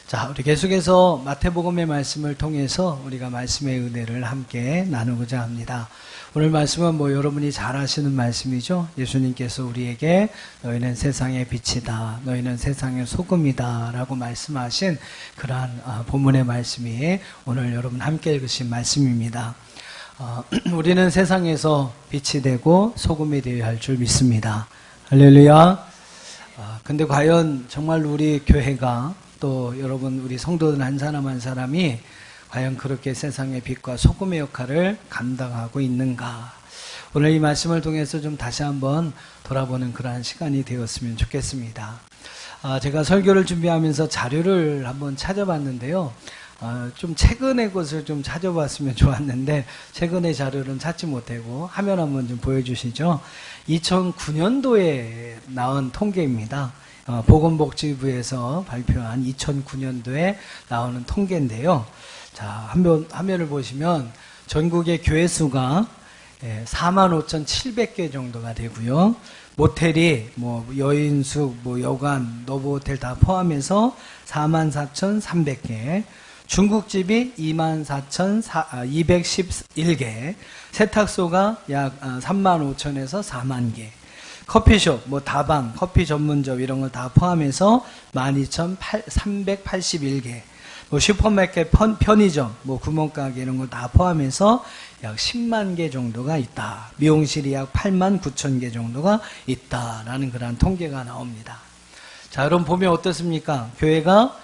자, 우리 계속해서 마태복음의 말씀을 통해서 우리가 말씀의 은혜를 함께 나누고자 합니다. 오늘 말씀은 여러분이 잘 아시는 말씀이죠. 예수님께서 우리에게 너희는 세상의 빛이다, 너희는 세상의 소금이다 라고 말씀하신 그러한 본문의 말씀이 오늘 여러분 함께 읽으신 말씀입니다. 우리는 세상에서 빛이 되고 소금이 되어야 할 줄 믿습니다. 할렐루야. 근데 과연 정말 우리 교회가 또 여러분 우리 성도들 한 사람 한 사람이 과연 그렇게 세상의 빛과 소금의 역할을 감당하고 있는가? 오늘 이 말씀을 통해서 좀 다시 한번 돌아보는 그러한 시간이 되었으면 좋겠습니다. 제가 설교를 준비하면서 자료를 한번 찾아봤는데요. 좀 최근의 것을 좀 찾아봤으면 좋았는데 최근의 자료는 찾지 못하고 화면 한번 좀 보여주시죠. 2009년도에 나온 통계입니다. 보건복지부에서 발표한 2009년도에 나오는 통계인데요. 자, 화면을 보시면 전국의 교회 수가 45,700개 정도가 되고요. 모텔이 여인숙, 여관, 노브호텔 다 포함해서 44,300개, 중국집이 24,211개, 세탁소가 약 35,000에서 4만 개, 커피숍, 다방, 커피 전문점 이런 걸 다 포함해서 12,381개, 슈퍼마켓, 편의점, 구멍가게 이런 걸 다 포함해서 약 10만 개 정도가 있다. 미용실이 약 8만 9천 개 정도가 있다라는 그런 통계가 나옵니다. 자, 여러분 보면 어떻습니까? 교회가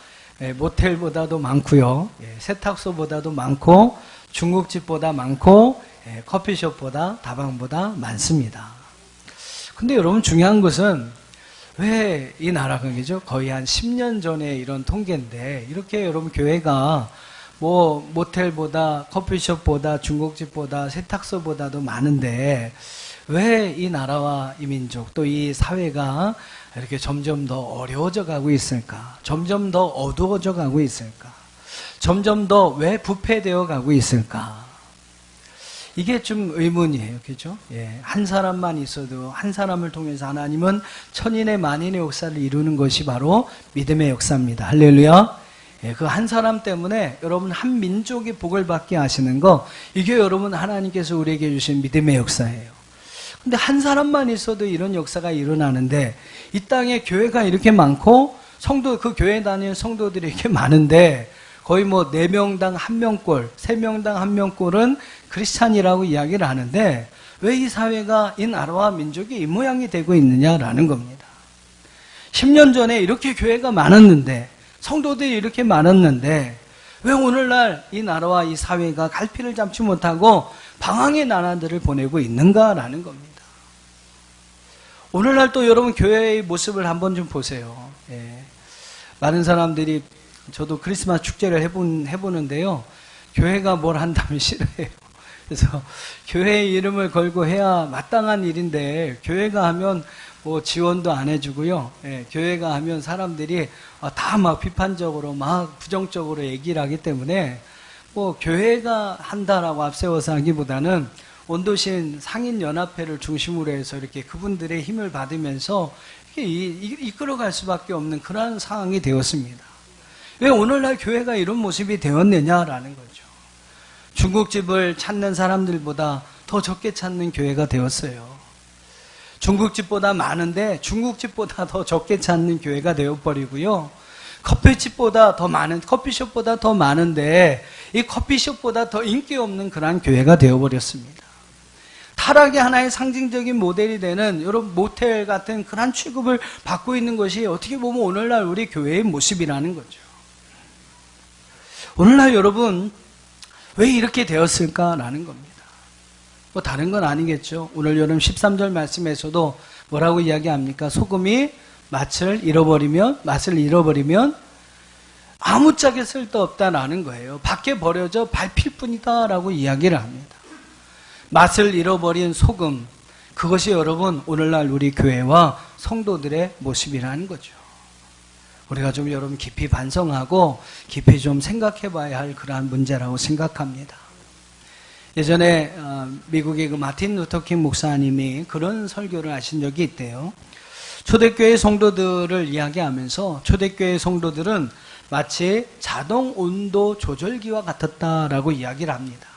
모텔보다도 많고요, 세탁소보다도 많고, 중국집보다 많고, 커피숍보다, 다방보다 많습니다. 근데 여러분 중요한 것은 왜 이 나라가 그죠? 거의 한 10년 전에 이런 통계인데 이렇게 여러분 교회가 모텔보다 커피숍보다 중국집보다 세탁소보다도 많은데 왜 이 나라와 이 민족 또 이 사회가 이렇게 점점 더 어려워져 가고 있을까? 점점 더 어두워져 가고 있을까? 점점 더 왜 부패되어 가고 있을까? 이게 좀 의문이에요. 그죠? 한 사람만 있어도 한 사람을 통해서 하나님은 천인의 만인의 역사를 이루는 것이 바로 믿음의 역사입니다. 할렐루야. 그 한 사람 때문에 여러분 한 민족이 복을 받게 하시는 거, 이게 여러분 하나님께서 우리에게 주신 믿음의 역사예요. 근데 한 사람만 있어도 이런 역사가 일어나는데 이 땅에 교회가 이렇게 많고 그 교회 다니는 성도들이 이렇게 많은데 거의 4명당 1명꼴, 3명당 1명꼴은 크리스찬이라고 이야기를 하는데 왜 이 사회가, 이 나라와 민족이 이 모양이 되고 있느냐라는 겁니다. 10년 전에 이렇게 교회가 많았는데, 성도들이 이렇게 많았는데 왜 오늘날 이 나라와 이 사회가 갈피를 잡지 못하고 방황의 나라들을 보내고 있는가라는 겁니다. 오늘날 또 여러분 교회의 모습을 한번 좀 보세요. 많은 사람들이, 저도 크리스마스 축제를 해보는데요. 교회가 뭘 한다면 싫어해요. 그래서 교회의 이름을 걸고 해야 마땅한 일인데 교회가 하면 지원도 안 해주고요. 교회가 하면 사람들이 다 막 비판적으로 막 부정적으로 얘기를 하기 때문에 교회가 한다라고 앞세워서 하기보다는 원도신 상인연합회를 중심으로 해서 이렇게 그분들의 힘을 받으면서 이끌어갈 수밖에 없는 그런 상황이 되었습니다. 왜 오늘날 교회가 이런 모습이 되었느냐라는 거죠. 중국집을 찾는 사람들보다 더 적게 찾는 교회가 되었어요. 중국집보다 많은데 중국집보다 더 적게 찾는 교회가 되어버리고요. 커피숍보다 더 많은데 이 커피숍보다 더 인기 없는 그러한 교회가 되어버렸습니다. 타락의 하나의 상징적인 모델이 되는 여러분 모텔 같은 그런 취급을 받고 있는 것이 어떻게 보면 오늘날 우리 교회의 모습이라는 거죠. 오늘날 여러분 왜 이렇게 되었을까라는 겁니다. 다른 건 아니겠죠. 오늘 여러분 13절 말씀에서도 뭐라고 이야기합니까? 소금이 맛을 잃어버리면 아무짝에 쓸데없다라는 거예요. 밖에 버려져 밟힐 뿐이다 라고 이야기를 합니다. 맛을 잃어버린 소금, 그것이 여러분 오늘날 우리 교회와 성도들의 모습이라는 거죠. 우리가 좀 여러분 깊이 반성하고 깊이 좀 생각해 봐야 할 그러한 문제라고 생각합니다. 예전에 미국의 마틴 루터킹 목사님이 그런 설교를 하신 적이 있대요. 초대교회 성도들을 이야기하면서 초대교회 성도들은 마치 자동 온도 조절기와 같았다라고 이야기를 합니다.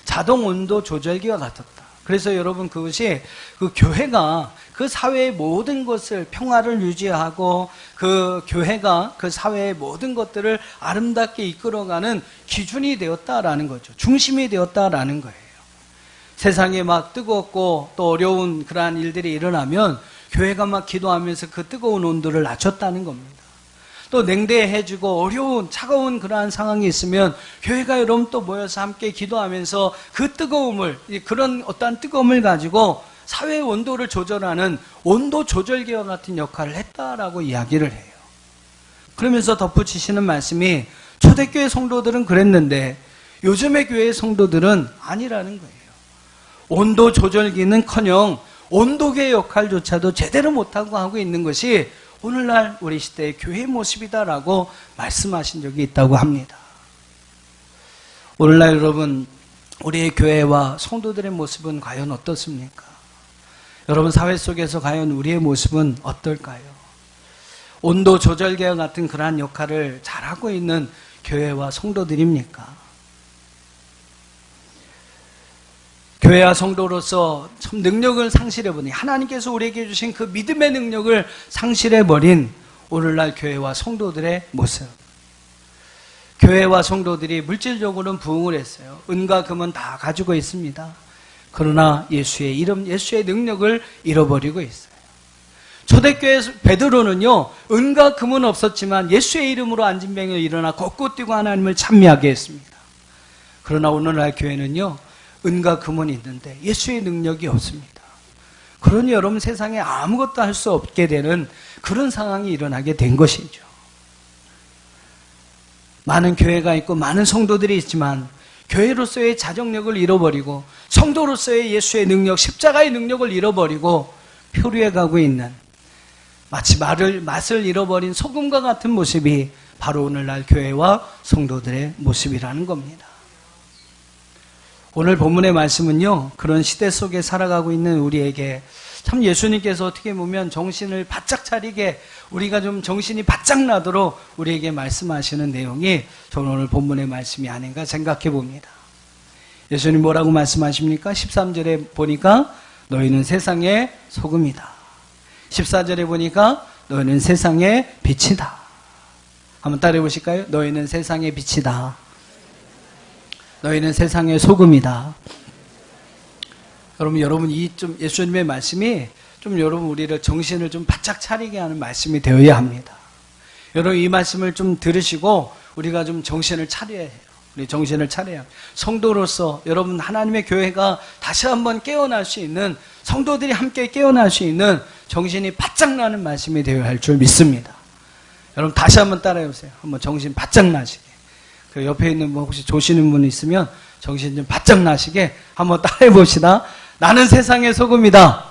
자동 온도 조절기와 같았다. 그래서 여러분 그것이 그 교회가 그 사회의 모든 것을 평화를 유지하고 그 교회가 그 사회의 모든 것들을 아름답게 이끌어가는 기준이 되었다라는 거죠. 중심이 되었다라는 거예요. 세상에 막 뜨겁고 또 어려운 그러한 일들이 일어나면 교회가 막 기도하면서 그 뜨거운 온도를 낮췄다는 겁니다. 또 냉대해지고 어려운 차가운 그러한 상황이 있으면 교회가 여러분 또 모여서 함께 기도하면서 그 뜨거움을, 그런 어떠한 뜨거움을 가지고 사회의 온도를 조절하는 온도 조절기와 같은 역할을 했다라고 이야기를 해요. 그러면서 덧붙이시는 말씀이 초대교회 성도들은 그랬는데 요즘의 교회 성도들은 아니라는 거예요. 온도 조절기는커녕 온도계의 역할조차도 제대로 못하고 하고 있는 것이 오늘날 우리 시대의 교회의 모습이다라고 말씀하신 적이 있다고 합니다. 오늘날 여러분, 우리의 교회와 성도들의 모습은 과연 어떻습니까? 여러분, 사회 속에서 과연 우리의 모습은 어떨까요? 온도 조절계와 같은 그러한 역할을 잘하고 있는 교회와 성도들입니까? 교회와 성도로서 참 능력을 상실해버린, 하나님께서 우리에게 주신 그 믿음의 능력을 상실해버린 오늘날 교회와 성도들의 모습. 교회와 성도들이 물질적으로는 부흥을 했어요. 은과 금은 다 가지고 있습니다. 그러나 예수의 이름, 예수의 능력을 잃어버리고 있어요. 초대교회 베드로는요, 은과 금은 없었지만 예수의 이름으로 안진병을 일어나 걷고 뛰고 하나님을 찬미하게 했습니다. 그러나 오늘날 교회는요, 은과 금은 있는데 예수의 능력이 없습니다. 그러니 여러분, 세상에 아무것도 할 수 없게 되는 그런 상황이 일어나게 된 것이죠. 많은 교회가 있고 많은 성도들이 있지만 교회로서의 자정력을 잃어버리고 성도로서의 예수의 능력, 십자가의 능력을 잃어버리고 표류해 가고 있는, 마치 맛을 잃어버린 소금과 같은 모습이 바로 오늘날 교회와 성도들의 모습이라는 겁니다. 오늘 본문의 말씀은요, 그런 시대 속에 살아가고 있는 우리에게 참 예수님께서 어떻게 보면 정신을 바짝 차리게, 우리가 좀 정신이 바짝 나도록 우리에게 말씀하시는 내용이 저는 오늘 본문의 말씀이 아닌가 생각해 봅니다. 예수님 뭐라고 말씀하십니까? 13절에 보니까 너희는 세상의 소금이다. 14절에 보니까 너희는 세상의 빛이다. 한번 따라해 보실까요? 너희는 세상의 빛이다. 너희는 세상의 소금이다. 여러분 이 좀 예수님의 말씀이 좀 여러분 우리를 정신을 좀 바짝 차리게 하는 말씀이 되어야 합니다. 여러분 이 말씀을 좀 들으시고 우리가 좀 정신을 차려야 해요. 우리 정신을 차려야 합니다. 성도로서 여러분 하나님의 교회가 다시 한번 깨어날 수 있는, 성도들이 함께 깨어날 수 있는 정신이 바짝 나는 말씀이 되어야 할 줄 믿습니다. 여러분 다시 한번 따라해 보세요. 한번 정신 바짝 나시게. 그 옆에 있는 분 혹시 조시는 분 있으면 정신 좀 바짝 나시게 한번 따라해 봅시다. 나는 세상의 소금이다.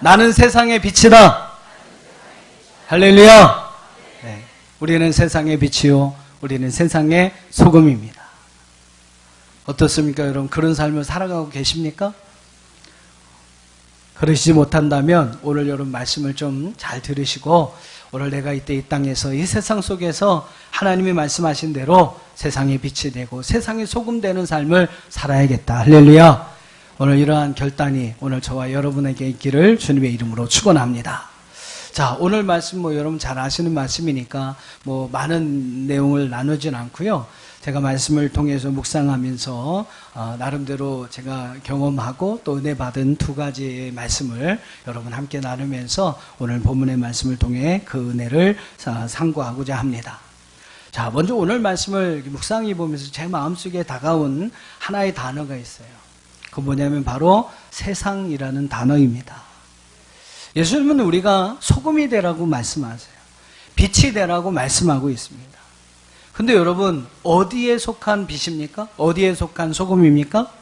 나는 세상의 빛이다. 할렐루야. 네. 우리는 세상의 빛이요, 우리는 세상의 소금입니다. 어떻습니까 여러분? 그런 삶을 살아가고 계십니까? 그러시지 못한다면 오늘 여러분 말씀을 좀 잘 들으시고, 오늘 내가 이때 이 땅에서 이 세상 속에서 하나님이 말씀하신 대로 세상의 빛이 되고 세상의 소금 되는 삶을 살아야겠다. 할렐루야. 오늘 이러한 결단이 오늘 저와 여러분에게 있기를 주님의 이름으로 축원합니다. 자, 오늘 말씀 여러분 잘 아시는 말씀이니까 많은 내용을 나누진 않고요. 제가 말씀을 통해서 묵상하면서 나름대로 제가 경험하고 또 은혜 받은 두 가지의 말씀을 여러분 함께 나누면서 오늘 본문의 말씀을 통해 그 은혜를 상고하고자 합니다. 자, 먼저 오늘 말씀을 묵상해 보면서 제 마음속에 다가온 하나의 단어가 있어요. 그 뭐냐면 바로 세상이라는 단어입니다. 예수님은 우리가 소금이 되라고 말씀하세요. 빛이 되라고 말씀하고 있습니다. 근데 여러분 어디에 속한 빛입니까? 어디에 속한 소금입니까?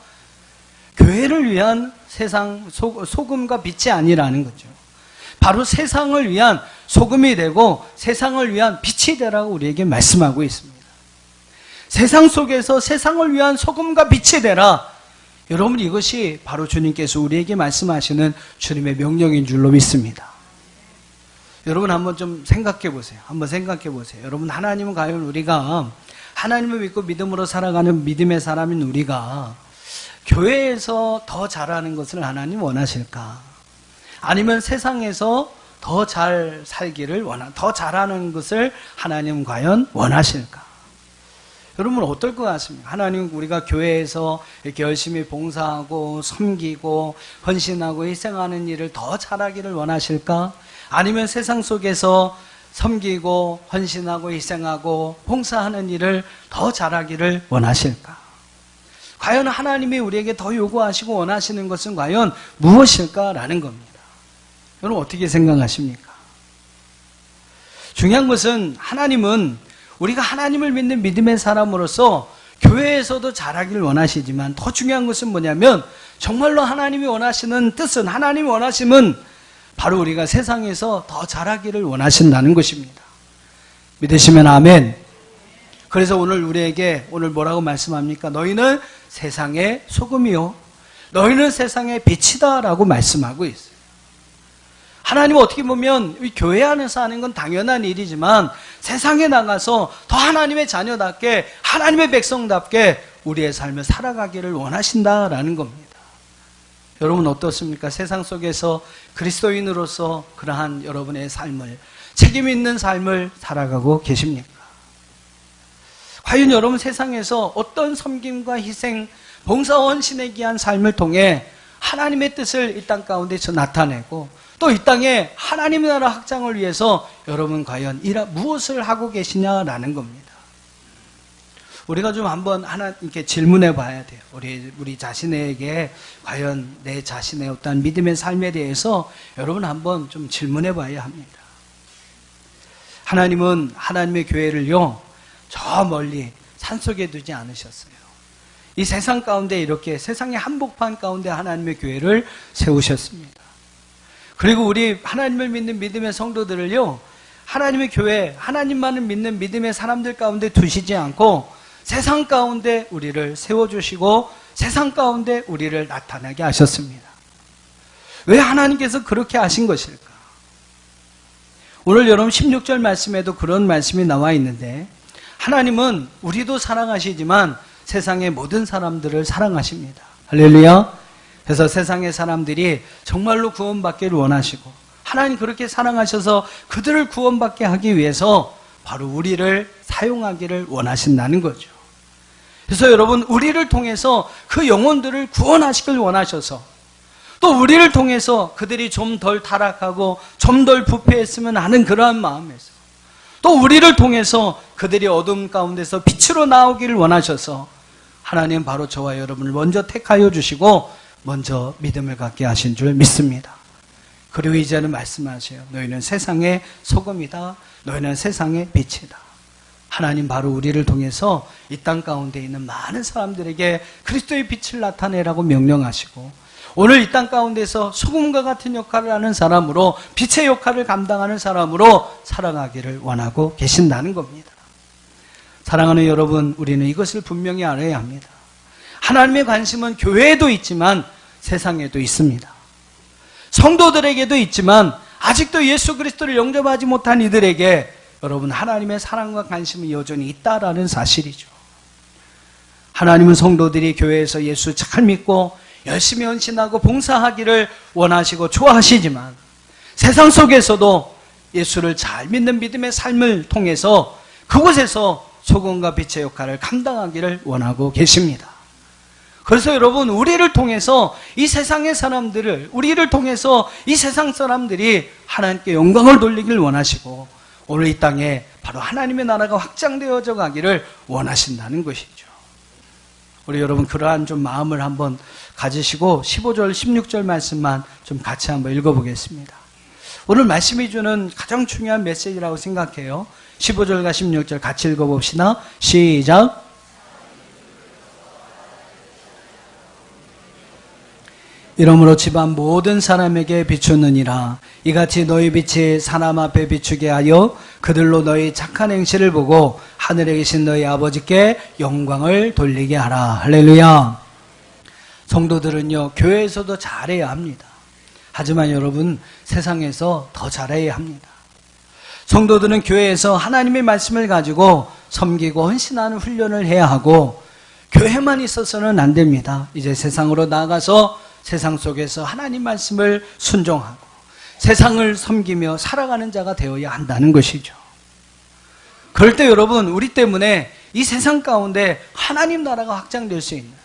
교회를 위한 세상 소금과 빛이 아니라는 거죠. 바로 세상을 위한 소금이 되고 세상을 위한 빛이 되라고 우리에게 말씀하고 있습니다. 세상 속에서 세상을 위한 소금과 빛이 되라. 여러분, 이것이 바로 주님께서 우리에게 말씀하시는 주님의 명령인 줄로 믿습니다. 여러분, 한번 좀 생각해 보세요. 한번 생각해 보세요. 여러분, 하나님은 과연 우리가 하나님을 믿고 믿음으로 살아가는 믿음의 사람인 우리가 교회에서 더 잘하는 것을 하나님 원하실까? 아니면 세상에서 더 잘 살기를 더 잘하는 것을 하나님 과연 원하실까? 여러분, 어떨 것 같습니까? 하나님, 우리가 교회에서 이렇게 열심히 봉사하고 섬기고 헌신하고 희생하는 일을 더 잘하기를 원하실까? 아니면 세상 속에서 섬기고 헌신하고 희생하고 봉사하는 일을 더 잘하기를 원하실까? 과연 하나님이 우리에게 더 요구하시고 원하시는 것은 과연 무엇일까라는 겁니다. 여러분, 어떻게 생각하십니까? 중요한 것은 하나님은 우리가 하나님을 믿는 믿음의 사람으로서 교회에서도 잘하기를 원하시지만 더 중요한 것은 뭐냐면 정말로 하나님이 원하시는 뜻은, 하나님이 원하심은 바로 우리가 세상에서 더 잘하기를 원하신다는 것입니다. 믿으시면 아멘. 그래서 오늘 우리에게 오늘 뭐라고 말씀합니까? 너희는 세상의 소금이요, 너희는 세상의 빛이다 라고 말씀하고 있어요. 하나님은 어떻게 보면 교회 안에서 하는 건 당연한 일이지만 세상에 나가서 더 하나님의 자녀답게, 하나님의 백성답게 우리의 삶을 살아가기를 원하신다라는 겁니다. 여러분, 어떻습니까? 세상 속에서 그리스도인으로서 그러한 여러분의 삶을, 책임 있는 삶을 살아가고 계십니까? 과연 여러분, 세상에서 어떤 섬김과 희생, 봉사 헌신에 기한 삶을 통해 하나님의 뜻을 이 땅 가운데서 나타내고 또 이 땅에 하나님의 나라 확장을 위해서 여러분 과연 무엇을 하고 계시냐라는 겁니다. 우리가 좀 한번 이렇게 질문해 봐야 돼요. 우리 자신에게 과연 내 자신의 어떤 믿음의 삶에 대해서 여러분 한번 좀 질문해 봐야 합니다. 하나님은 하나님의 교회를요, 저 멀리 산속에 두지 않으셨어요. 이 세상 가운데, 이렇게 세상의 한복판 가운데 하나님의 교회를 세우셨습니다. 그리고 우리 하나님을 믿는 믿음의 성도들을요, 하나님의 교회, 하나님만을 믿는 믿음의 사람들 가운데 두시지 않고 세상 가운데 우리를 세워주시고 세상 가운데 우리를 나타나게 하셨습니다. 왜 하나님께서 그렇게 하신 것일까? 오늘 여러분 16절 말씀에도 그런 말씀이 나와 있는데, 하나님은 우리도 사랑하시지만 세상의 모든 사람들을 사랑하십니다. 할렐루야. 그래서 세상의 사람들이 정말로 구원받기를 원하시고 하나님 그렇게 사랑하셔서 그들을 구원받게 하기 위해서 바로 우리를 사용하기를 원하신다는 거죠. 그래서 여러분, 우리를 통해서 그 영혼들을 구원하시길 원하셔서 또 우리를 통해서 그들이 좀 덜 타락하고 좀 덜 부패했으면 하는 그러한 마음에서 또 우리를 통해서 그들이 어둠 가운데서 빛으로 나오기를 원하셔서 하나님 바로 저와 여러분을 먼저 택하여 주시고 먼저 믿음을 갖게 하신 줄 믿습니다. 그리고 이제는 말씀하세요. 너희는 세상의 소금이다. 너희는 세상의 빛이다. 하나님 바로 우리를 통해서 이 땅 가운데 있는 많은 사람들에게 그리스도의 빛을 나타내라고 명령하시고 오늘 이 땅 가운데서 소금과 같은 역할을 하는 사람으로, 빛의 역할을 감당하는 사람으로 살아가기를 원하고 계신다는 겁니다. 사랑하는 여러분, 우리는 이것을 분명히 알아야 합니다. 하나님의 관심은 교회에도 있지만 세상에도 있습니다. 성도들에게도 있지만 아직도 예수 그리스도를 영접하지 못한 이들에게 여러분, 하나님의 사랑과 관심이 여전히 있다라는 사실이죠. 하나님은 성도들이 교회에서 예수 잘 믿고 열심히 헌신하고 봉사하기를 원하시고 좋아하시지만 세상 속에서도 예수를 잘 믿는 믿음의 삶을 통해서 그곳에서 소금과 빛의 역할을 감당하기를 원하고 계십니다. 그래서 여러분, 우리를 통해서 이 세상의 사람들을, 우리를 통해서 이 세상 사람들이 하나님께 영광을 돌리길 원하시고 오늘 이 땅에 바로 하나님의 나라가 확장되어져 가기를 원하신다는 것이죠. 우리 여러분, 그러한 좀 마음을 한번 가지시고 15절, 16절 말씀만 좀 같이 한번 읽어보겠습니다. 오늘 말씀이 주는 가장 중요한 메시지라고 생각해요. 15절과 16절 같이 읽어봅시다. 시작. 이러므로 집안 모든 사람에게 비추느니라. 이같이 너희 빛이 사람 앞에 비추게 하여 그들로 너희 착한 행실을 보고 하늘에 계신 너희 아버지께 영광을 돌리게 하라. 할렐루야. 성도들은요, 교회에서도 잘해야 합니다. 하지만 여러분, 세상에서 더 잘해야 합니다. 성도들은 교회에서 하나님의 말씀을 가지고 섬기고 헌신하는 훈련을 해야 하고, 교회만 있어서는 안 됩니다. 이제 세상으로 나가서 세상 속에서 하나님 말씀을 순종하고 세상을 섬기며 살아가는 자가 되어야 한다는 것이죠. 그럴 때 여러분, 우리 때문에 이 세상 가운데 하나님 나라가 확장될 수 있는,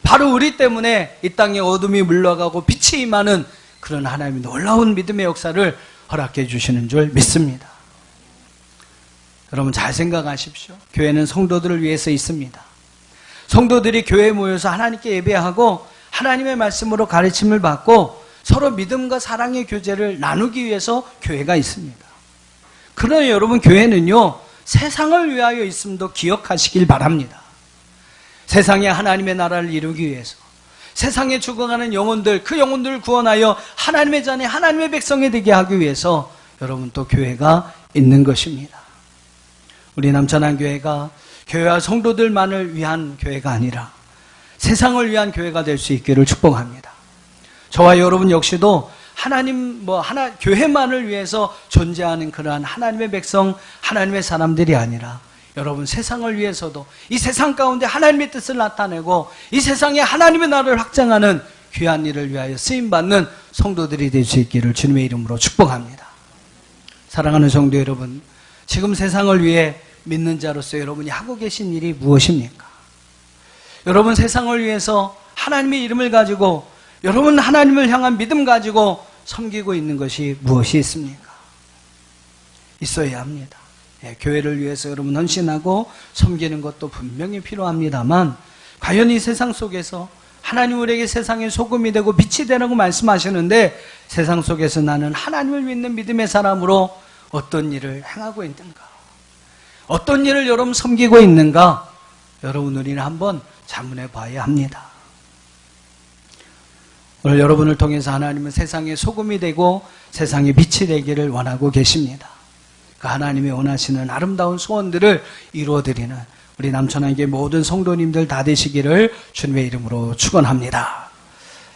바로 우리 때문에 이 땅에 어둠이 물러가고 빛이 임하는 그런 하나님의 놀라운 믿음의 역사를 허락해 주시는 줄 믿습니다. 여러분, 잘 생각하십시오. 교회는 성도들을 위해서 있습니다. 성도들이 교회에 모여서 하나님께 예배하고 하나님의 말씀으로 가르침을 받고 서로 믿음과 사랑의 교제를 나누기 위해서 교회가 있습니다. 그러나 여러분, 교회는요, 세상을 위하여 있음도 기억하시길 바랍니다. 세상에 하나님의 나라를 이루기 위해서, 세상에 죽어가는 영혼들, 그 영혼들을 구원하여 하나님의 자녀, 하나님의 백성이 되게 하기 위해서 여러분, 또 교회가 있는 것입니다. 우리 남천안교회가 교회와 성도들만을 위한 교회가 아니라 세상을 위한 교회가 될 수 있기를 축복합니다. 저와 여러분 역시도 교회만을 위해서 존재하는 그러한 하나님의 백성, 하나님의 사람들이 아니라 여러분, 세상을 위해서도 이 세상 가운데 하나님의 뜻을 나타내고 이 세상에 하나님의 나라를 확장하는 귀한 일을 위하여 쓰임받는 성도들이 될 수 있기를 주님의 이름으로 축복합니다. 사랑하는 성도 여러분, 지금 세상을 위해 믿는 자로서 여러분이 하고 계신 일이 무엇입니까? 여러분, 세상을 위해서 하나님의 이름을 가지고 여러분 하나님을 향한 믿음 가지고 섬기고 있는 것이 무엇이 있습니까? 있어야 합니다. 교회를 위해서 여러분 헌신하고 섬기는 것도 분명히 필요합니다만, 과연 이 세상 속에서 하나님 우리에게 세상의 소금이 되고 빛이 되라고 말씀하시는데, 세상 속에서 나는 하나님을 믿는 믿음의 사람으로 어떤 일을 행하고 있는가? 어떤 일을 여러분 섬기고 있는가? 여러분, 우리는 한번 자문해 봐야 합니다. 오늘 여러분을 통해서 하나님은 세상의 소금이 되고 세상의 빛이 되기를 원하고 계십니다. 그 하나님이 원하시는 아름다운 소원들을 이루어드리는 우리 남천안교회 모든 성도님들 다 되시기를 주님의 이름으로 축원합니다.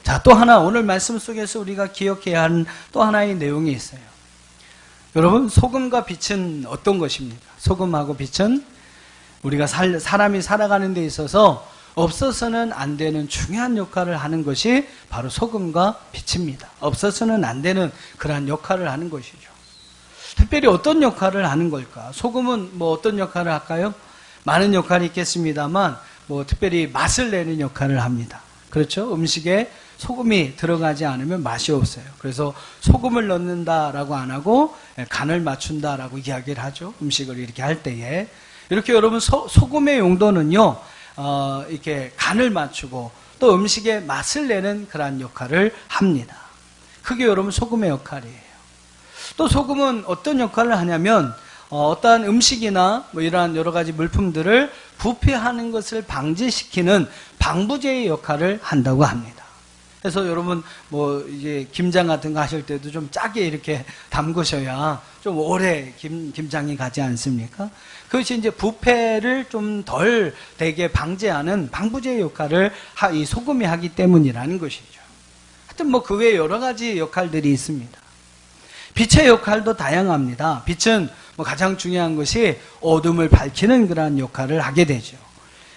자, 또 하나 오늘 말씀 속에서 우리가 기억해야 하는 또 하나의 내용이 있어요. 여러분, 소금과 빛은 어떤 것입니까? 소금하고 빛은 우리가 사람이 살아가는 데 있어서 없어서는 안 되는 중요한 역할을 하는 것이 바로 소금과 빛입니다. 없어서는 안 되는 그러한 역할을 하는 것이죠. 특별히 어떤 역할을 하는 걸까? 소금은 어떤 역할을 할까요? 많은 역할이 있겠습니다만 특별히 맛을 내는 역할을 합니다. 그렇죠? 음식에 소금이 들어가지 않으면 맛이 없어요. 그래서 소금을 넣는다라고 안 하고 간을 맞춘다라고 이야기를 하죠. 음식을 이렇게 할 때에. 이렇게 여러분, 소금의 용도는요, 이렇게 간을 맞추고 또 음식에 맛을 내는 그러한 역할을 합니다. 그게 여러분 소금의 역할이에요. 또 소금은 어떤 역할을 하냐면 어떠한 음식이나 이러한 여러 가지 물품들을 부패하는 것을 방지시키는 방부제의 역할을 한다고 합니다. 그래서 여러분 이제 김장 같은 거 하실 때도 좀 짜게 이렇게 담그셔야 좀 오래 김장이 가지 않습니까? 그것이 이제 부패를 좀 덜 되게 방지하는 방부제의 역할을 이 소금이 하기 때문이라는 것이죠. 하여튼 그 외에 여러 가지 역할들이 있습니다. 빛의 역할도 다양합니다. 빛은 가장 중요한 것이 어둠을 밝히는 그런 역할을 하게 되죠.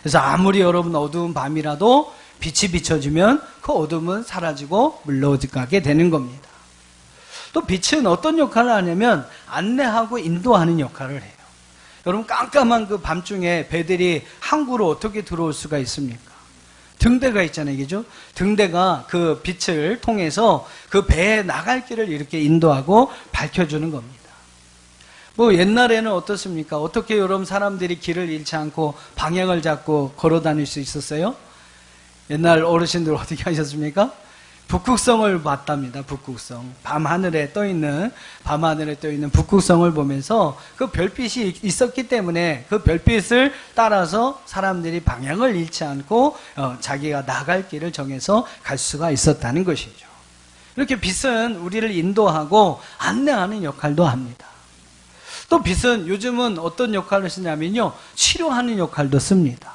그래서 아무리 여러분 어두운 밤이라도 빛이 비춰지면 그 어둠은 사라지고 물러가게 되는 겁니다. 또 빛은 어떤 역할을 하냐면 안내하고 인도하는 역할을 해요. 여러분, 깜깜한 그 밤중에 배들이 항구로 어떻게 들어올 수가 있습니까? 등대가 있잖아요, 그죠? 등대가 그 빛을 통해서 그 배에 나갈 길을 이렇게 인도하고 밝혀주는 겁니다. 옛날에는 어떻습니까? 어떻게 여러분 사람들이 길을 잃지 않고 방향을 잡고 걸어 다닐 수 있었어요? 옛날 어르신들 어떻게 하셨습니까? 북극성을 봤답니다. 북극성. 밤하늘에 떠 있는 북극성을 보면서 그 별빛이 있었기 때문에 그 별빛을 따라서 사람들이 방향을 잃지 않고 자기가 나갈 길을 정해서 갈 수가 있었다는 것이죠. 이렇게 빛은 우리를 인도하고 안내하는 역할도 합니다. 또 빛은 요즘은 어떤 역할을 쓰냐면요, 치료하는 역할도 씁니다.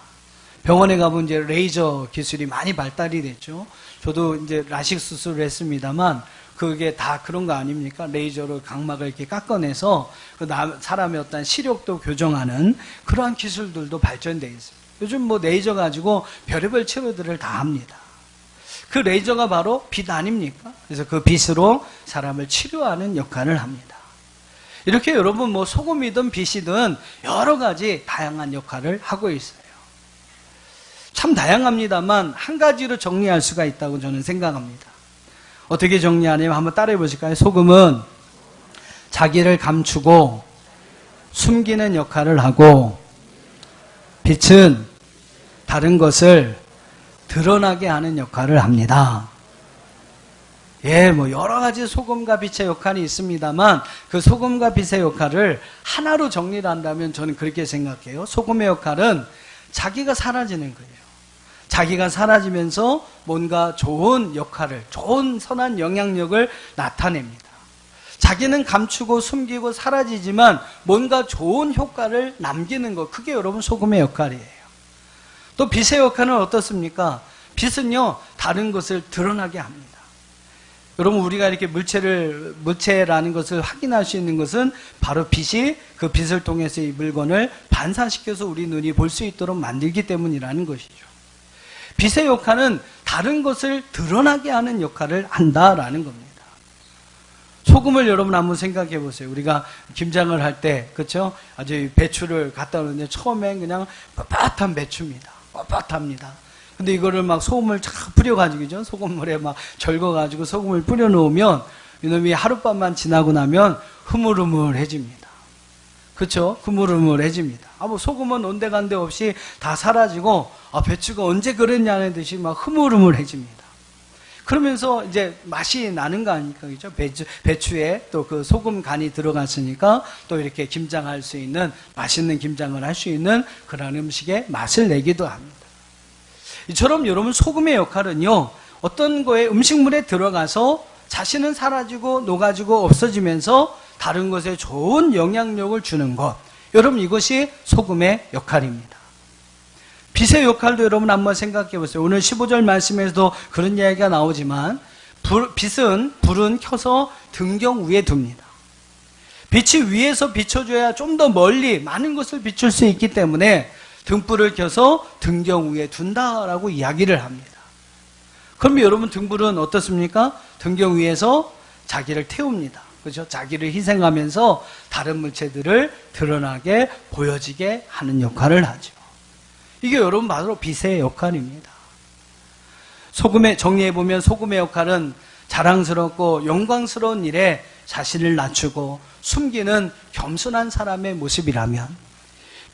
병원에 가보면 이제 레이저 기술이 많이 발달이 됐죠. 저도 이제 라식 수술을 했습니다만 그게 다 그런 거 아닙니까? 레이저로 각막을 이렇게 깎아내서 그 사람의 어떤 시력도 교정하는 그러한 기술들도 발전되어 있습니다. 요즘 뭐 레이저 가지고 별의별 치료들을 다 합니다. 그 레이저가 바로 빛 아닙니까? 그래서 그 빛으로 사람을 치료하는 역할을 합니다. 이렇게 여러분 뭐 소금이든 빛이든 여러 가지 다양한 역할을 하고 있어요. 참 다양합니다만 한 가지로 정리할 수가 있다고 저는 생각합니다. 어떻게 정리하냐면 한번 따라해 보실까요? 소금은 자기를 감추고 숨기는 역할을 하고, 빛은 다른 것을 드러나게 하는 역할을 합니다. 예, 뭐 여러 가지 소금과 빛의 역할이 있습니다만 그 소금과 빛의 역할을 하나로 정리를 한다면 저는 그렇게 생각해요. 소금의 역할은 자기가 사라지는 거예요. 자기가 사라지면서 뭔가 좋은 역할을, 좋은 선한 영향력을 나타냅니다. 자기는 감추고 숨기고 사라지지만 뭔가 좋은 효과를 남기는 것, 그게 여러분 소금의 역할이에요. 또 빛의 역할은 어떻습니까? 빛은요, 다른 것을 드러나게 합니다. 여러분, 우리가 이렇게 물체라는 것을 확인할 수 있는 것은 바로 빛이 그 빛을 통해서 이 물건을 반사시켜서 우리 눈이 볼 수 있도록 만들기 때문이라는 것이죠. 빛의 역할은 다른 것을 드러나게 하는 역할을 한다라는 겁니다. 소금을 여러분 한번 생각해 보세요. 우리가 김장을 할 때, 그렇죠? 아주 배추를 갖다 놓는데 처음엔 그냥 빳빳한 배추입니다. 뻣뻣합니다. 근데 이거를 막 소금을 착 뿌려가지고, 소금물에 막 절거가지고 소금을 뿌려 놓으면 이놈이 하룻밤만 지나고 나면 흐물흐물해집니다. 그렇죠? 흐물흐물해집니다. 뭐 소금은 온데간데 없이 다 사라지고, 배추가 언제 그랬냐는 듯이 막 흐물흐물해집니다. 그러면서 이제 맛이 나는 거 아닙니까? 그죠? 배추에 또 그 소금 간이 들어갔으니까 또 이렇게 김장할 수 있는, 맛있는 김장을 할 수 있는 그런 음식의 맛을 내기도 합니다. 이처럼 여러분 소금의 역할은요, 어떤 거에 음식물에 들어가서 자신은 사라지고 녹아지고 없어지면서 다른 것에 좋은 영향력을 주는 것. 여러분 이것이 소금의 역할입니다. 빛의 역할도 여러분 한번 생각해 보세요. 오늘 15절 말씀에서도 그런 이야기가 나오지만 빛은 불은 켜서 등경 위에 둡니다. 빛이 위에서 비춰줘야 좀 더 멀리 많은 것을 비출 수 있기 때문에 등불을 켜서 등경 위에 둔다라고 이야기를 합니다. 그럼 여러분 등불은 어떻습니까? 등경 위에서 자기를 태웁니다. 그렇죠? 자기를 희생하면서 다른 물체들을 드러나게 보여지게 하는 역할을 하죠. 이게 여러분 바로 빛의 역할입니다. 소금의, 정리해보면 소금의 역할은 자랑스럽고 영광스러운 일에 자신을 낮추고 숨기는 겸손한 사람의 모습이라면,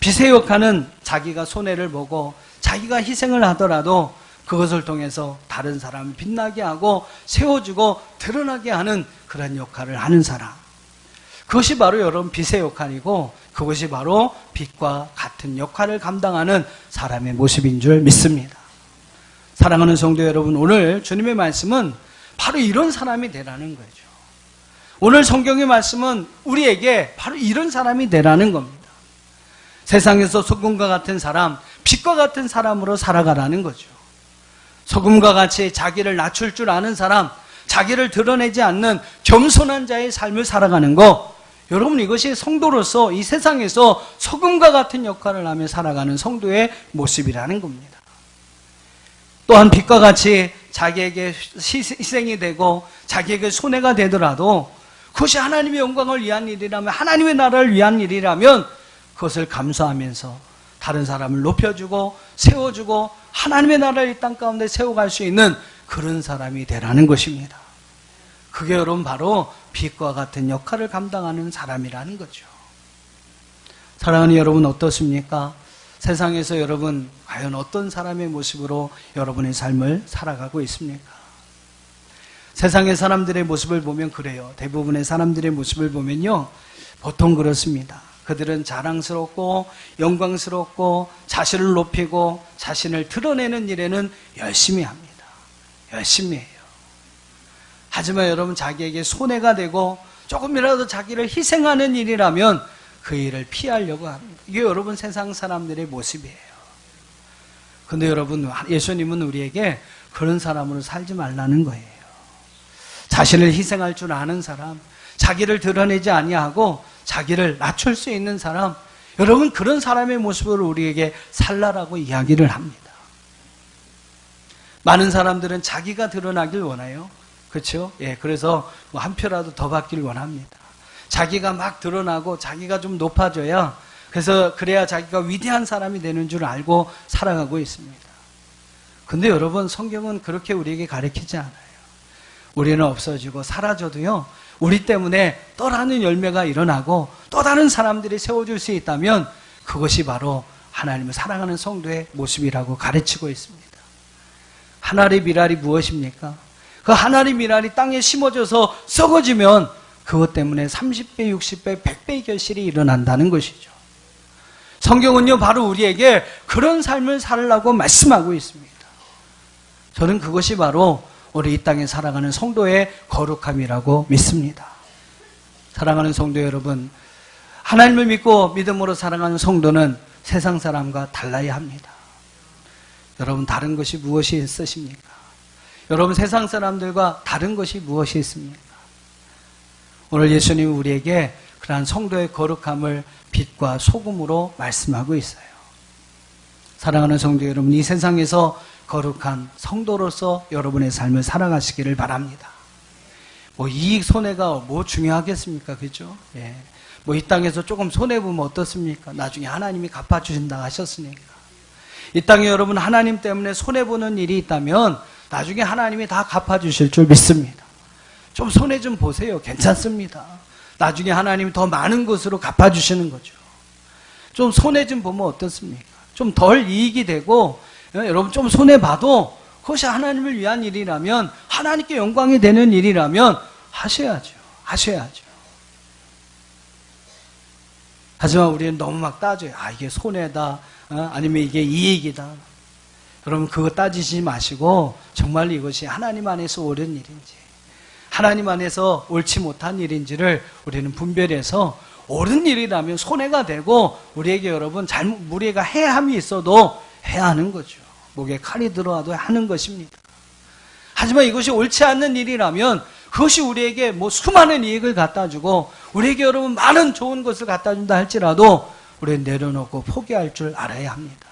빛의 역할은 자기가 손해를 보고 자기가 희생을 하더라도 그것을 통해서 다른 사람을 빛나게 하고 세워주고 드러나게 하는 그런 역할을 하는 사람. 그것이 바로 여러분 빛의 역할이고, 그것이 바로 빛과 같은 역할을 감당하는 사람의 모습인 줄 믿습니다. 사랑하는 성도 여러분, 오늘 주님의 말씀은 바로 이런 사람이 되라는 거죠. 오늘 성경의 말씀은 우리에게 바로 이런 사람이 되라는 겁니다. 세상에서 소금과 같은 사람, 빛과 같은 사람으로 살아가라는 거죠. 소금과 같이 자기를 낮출 줄 아는 사람, 자기를 드러내지 않는 겸손한 자의 삶을 살아가는 것, 여러분 이것이 성도로서 이 세상에서 소금과 같은 역할을 하며 살아가는 성도의 모습이라는 겁니다. 또한 빛과 같이 자기에게 희생이 되고 자기에게 손해가 되더라도 그것이 하나님의 영광을 위한 일이라면, 하나님의 나라를 위한 일이라면 그것을 감수하면서 다른 사람을 높여주고 세워주고 하나님의 나라를 이 땅 가운데 세워갈 수 있는 그런 사람이 되라는 것입니다. 그게 여러분 바로 빛과 같은 역할을 감당하는 사람이라는 거죠. 사랑하는 여러분 어떻습니까? 세상에서 여러분 과연 어떤 사람의 모습으로 여러분의 삶을 살아가고 있습니까? 세상의 사람들의 모습을 보면 그래요. 대부분의 사람들의 모습을 보면요, 보통 그렇습니다. 그들은 자랑스럽고 영광스럽고 자신을 높이고 자신을 드러내는 일에는 열심히 합니다. 열심히 해요. 하지만 여러분 자기에게 손해가 되고 조금이라도 자기를 희생하는 일이라면 그 일을 피하려고 합니다. 이게 여러분 세상 사람들의 모습이에요. 근데 여러분, 예수님은 우리에게 그런 사람으로 살지 말라는 거예요. 자신을 희생할 줄 아는 사람, 자기를 드러내지 아니하고 자기를 낮출 수 있는 사람, 여러분 그런 사람의 모습을 우리에게 살라라고 이야기를 합니다. 많은 사람들은 자기가 드러나길 원해요. 그렇죠? 예, 그래서 뭐 한 표라도 더 받길 원합니다. 자기가 막 드러나고 자기가 좀 높아져야, 그래야 자기가 위대한 사람이 되는 줄 알고 살아가고 있습니다. 근데 여러분, 성경은 그렇게 우리에게 가르치지 않아요. 우리는 없어지고 사라져도요, 우리 때문에 또 다른 열매가 일어나고 또 다른 사람들이 세워질 수 있다면 그것이 바로 하나님을 사랑하는 성도의 모습이라고 가르치고 있습니다. 하나의 미랄이 무엇입니까? 그 하나의 미랄이 땅에 심어져서 썩어지면 그것 때문에 30배, 60배, 100배의 결실이 일어난다는 것이죠. 성경은요, 바로 우리에게 그런 삶을 살라고 말씀하고 있습니다. 저는 그것이 바로 우리 이 땅에 살아가는 성도의 거룩함이라고 믿습니다. 사랑하는 성도 여러분, 하나님을 믿고 믿음으로 살아가는 성도는 세상 사람과 달라야 합니다. 여러분, 다른 것이 무엇이 있으십니까? 여러분, 세상 사람들과 다른 것이 무엇이 있습니까? 오늘 예수님은 우리에게 그러한 성도의 거룩함을 빛과 소금으로 말씀하고 있어요. 사랑하는 성도 여러분, 이 세상에서 거룩한 성도로서 여러분의 삶을 살아가시기를 바랍니다. 뭐 이익 손해가 뭐 중요하겠습니까? 그죠? 예. 뭐 이 땅에서 조금 손해보면 어떻습니까? 나중에 하나님이 갚아주신다 하셨으니까. 이 땅에 여러분 하나님 때문에 손해보는 일이 있다면 나중에 하나님이 다 갚아주실 줄 믿습니다. 좀 손해 좀 보세요. 괜찮습니다. 나중에 하나님이 더 많은 것으로 갚아주시는 거죠. 좀 손해 좀 보면 어떻습니까? 좀 덜 이익이 되고, 여러분 좀 손해봐도 그것이 하나님을 위한 일이라면, 하나님께 영광이 되는 일이라면 하셔야죠. 하셔야죠. 하지만 우리는 너무 막 따져요. 아, 이게 손해다. 아니면 이게 이익이다. 여러분 그거 따지지 마시고 정말 이것이 하나님 안에서 옳은 일인지, 하나님 안에서 옳지 못한 일인지를 우리는 분별해서, 옳은 일이라면 손해가 되고 우리에게 여러분 우리가 해함이 있어도 해야 하는 거죠. 목에 칼이 들어와도 하는 것입니다. 하지만 이것이 옳지 않는 일이라면 그것이 우리에게 뭐 수많은 이익을 갖다 주고 우리에게 여러분 많은 좋은 것을 갖다 준다 할지라도 우리는 내려놓고 포기할 줄 알아야 합니다.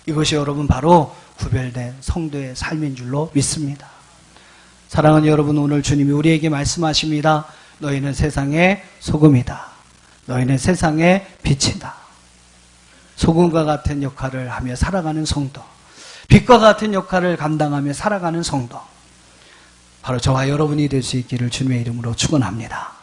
이것이 여러분 바로 구별된 성도의 삶인 줄로 믿습니다. 사랑하는 여러분, 오늘 주님이 우리에게 말씀하십니다. 너희는 세상의 소금이다. 너희는 세상의 빛이다. 소금과 같은 역할을 하며 살아가는 성도, 빛과 같은 역할을 감당하며 살아가는 성도, 바로 저와 여러분이 될 수 있기를 주님의 이름으로 축원합니다.